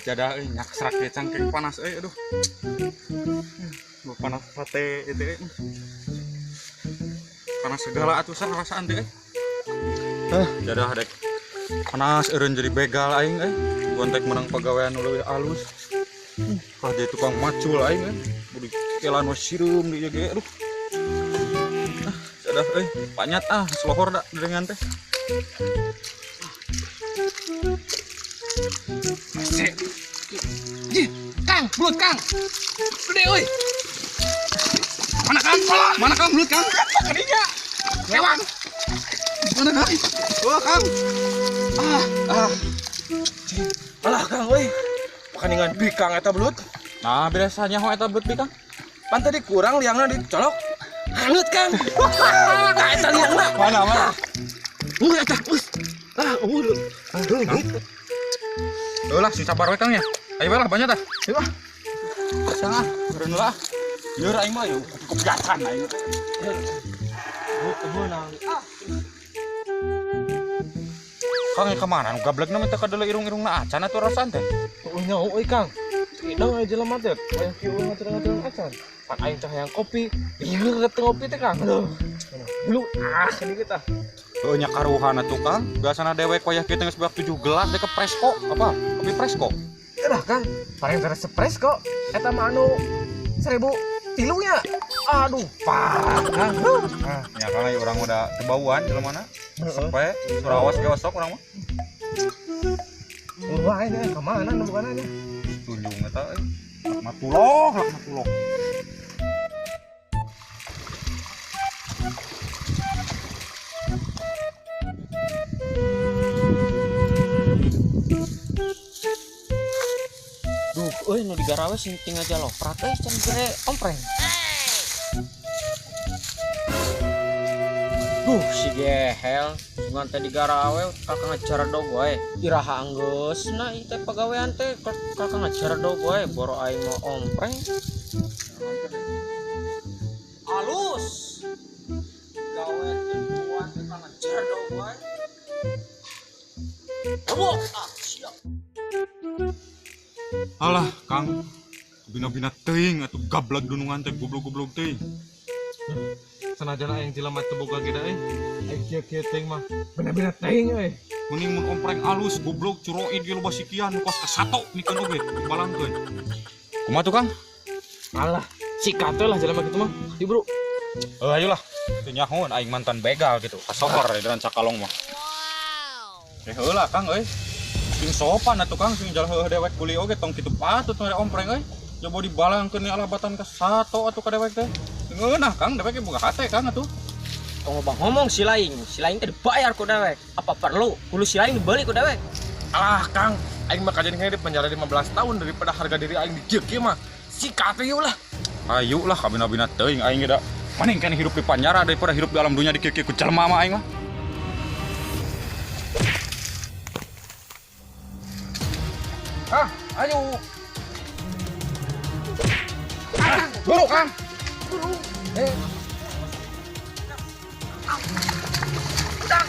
Jadah nyak serak ke cangkeng panas aduh. Panas sate itu panas segala atusan rasaan deh. Jadah dek panas eureun jadi begal aing gontek menang pegawaian leuwih alus. Jadi tukang macul aing budi kelan sireum di ge aduh. Jadah panyat selohor da dengan teh. Kang, belut Kang. Gede euy. Mana Kang belut Kang? Kadinya. Lewang. Mana Kang? Oh Kang. Alah Kang euy. Pakaningan bikang eta belut. Nah, biasanya hoe eta belut bikang. Pan tadi kurang liangna dicolok. Halut Kang. Ka eta liangna. Mana? Eta, us. Lah si sabar we Kang ya. Ayo lah banyak dah. Ayo ah. Sangat keren lah. Yur aing mah yuk kebiasaan aing. Menang. Kang kemana? Nu gablek na minta kadala irung-irungna acan atuh rasan teh. Oh nyaho euy Kang. Tidang aja jelema teh. Aya kieu ngatur-ngatur acan. Pan aing teh hayang kopi. Ieu keteng ngopi teh Kang. Dulu sedikit ah. Heuh nya karuhan atuh Kang. Biasana dewek koyah kieu teh geus beak 7 gelas dek ke presko. Apa? Kopi presko. Dah Kang, paling teres kok. Eta mah anu 1000 tilunya. Aduh, parah Kang. Ya Kang aya urang udah tebauan jelemana. Sampai Surawas gewasok urang mah. Wah ini kemana bukannya? Tunjung eta Lakmatullah. Euy nu digarawe sinting aja lo. Prat can gede ompreng. Si gehel sungan teh digarawe kakang acara dog wae. Iraha anggeusna ieu teh pagawean teh kakang acara dog wae boro aing mau ompreng. Alus. Gawe tujuan teh kakang acara dog wae. Siap. Alah Kang, bina-bina teuing atuh gablek dunungan teh goblok-goblok teuing. Sanajan aing jelema teu boga geda aing kieu teh mah bener-bener teuing euy. Mending mun ompreng alus goblok curoid ge loba sikian kos ka 1 mikeun oge dibalangkeun. Kumaha tuh Kang? Alah, sikat lah jelema kitu mah. Di bro. Ayolah, teu nyahoan aing mantan begal gitu. Kasokor di dalam cakalong mah. Heulah Kang euy. Sing sopan atuh Kang sing jalan heuh dewek kuli oge tong kitu patut we ompreng euy. Coba dibalangkeun ni alabatan ka 1 atuh ka dewek teh. Ngeunah Kang dewek ge boga hate Kang atuh. Tong ngomong si laing teh dibayar ku dewek. Apa perlu kudu si laing dibeli ku dewek? Alah Kang, aing mah kajadian di penjara 15 tahun daripada harga diri aing dijeuk kieu mah. Sikat ieu lah. Ayo lah kabina-bina teuing aing ge da. Mending kan hirup di penjara daripada hirup di alam dunia di kieu-kieu ku jelema mah aing mah. Ayo. Buru Kang.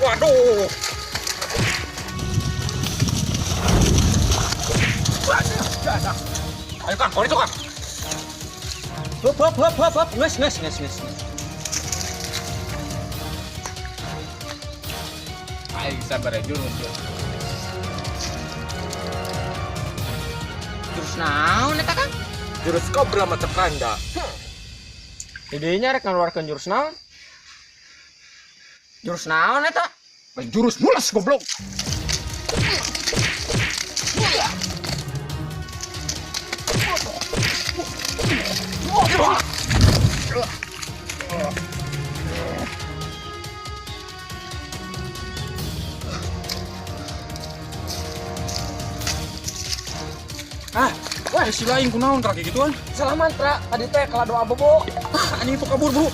Waduh. Ayo Kang, kau itu Kang. Hop. Nges. Aing sabar aja jurus. Terus naon eta Kang? Jurus kobra mata kanda. Idenya rek ngaluarkeun jurus naon? Jurus naon eta? Jurus mulas goblok. Wah si lain kunaon kaki gituan. Salah mantra tadi teh kala doa bobo. Anjing itu kabur bro.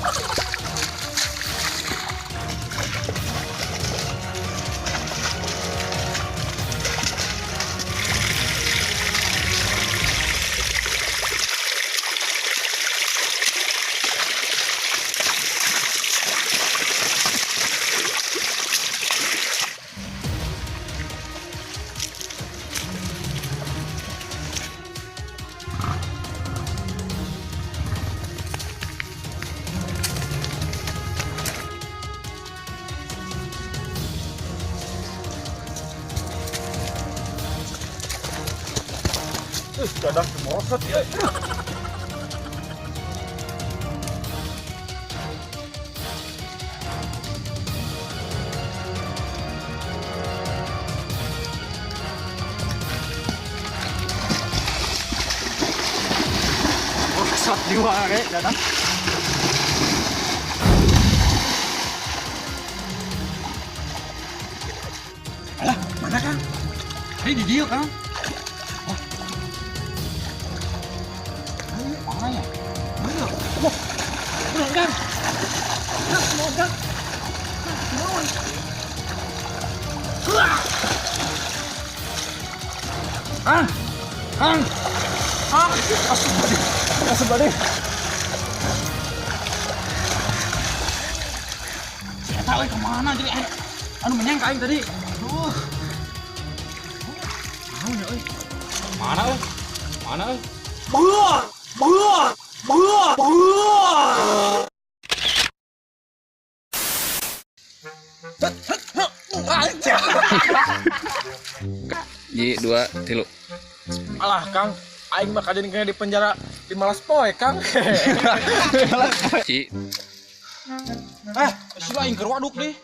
Dadang merosot ya. Merosot di wae dadang. Alah, mana Kang? Ini di dia Kang. Mana ya? Mana? Wah, bener Kang. Kang, mau Kang. Kang, Kang, Kang, asup bade. Saya tahu kemana jadi anu menyangka aing tadi. Aduh. Mana euy? Mana euy? Buah! Buah! Buah! Buah! Ji 2 3. Alah Kang, aing mah kajen kaya di penjara di Malas Poe Kang. Ci Sila aing keur waduk deh.